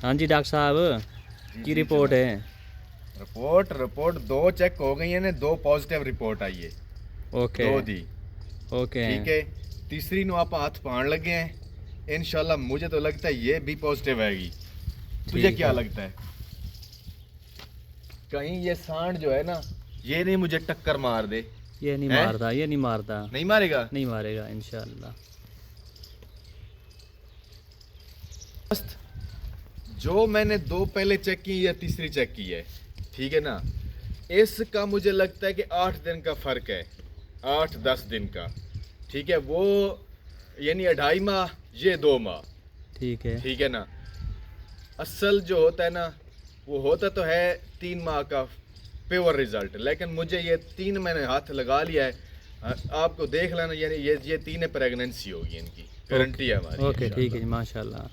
हाँ जी डॉक्टर साहब की रिपोर्ट है? रिपोर्ट दो चेक हो गई है ने, दो पॉजिटिव रिपोर्ट आई है। ओके दो दी। ओके। ठीक है, तीसरी नु आप हाथ पान लगे हैं। इंशाल्लाह मुझे तो लगता है ये भी पॉजिटिव आएगी। तुझे ठीक क्या है। लगता है? कहीं ये सांड जो है ना, ये नहीं मुझे टक्कर मार दे। ये नहीं हैं? मारता, ये नहीं मारता। नहीं मारेगा। नहीं मारेगा इंशाल्लाह। मस्त। जो मैंने दो पहले चेक की, या तीसरी चेक की है, ठीक है ना, इसका मुझे लगता है कि 8 दिन का फर्क है, 8-10 दिन का। ठीक है, वो यानी 2.5 माह, ये 2 माह। ठीक है। ठीक है ना, असल जो होता है ना, वो होता तो है 3 माह का प्योर रिजल्ट, लेकिन मुझे ये 3 महीने हाथ लगा लिया है। आपको देख लेना, यानी ये 3 प्रेगनेंसी होगी, इनकी गारंटी है हमारी ओके ठीक है इंशाल्लाह। जी, माशाल्लाह।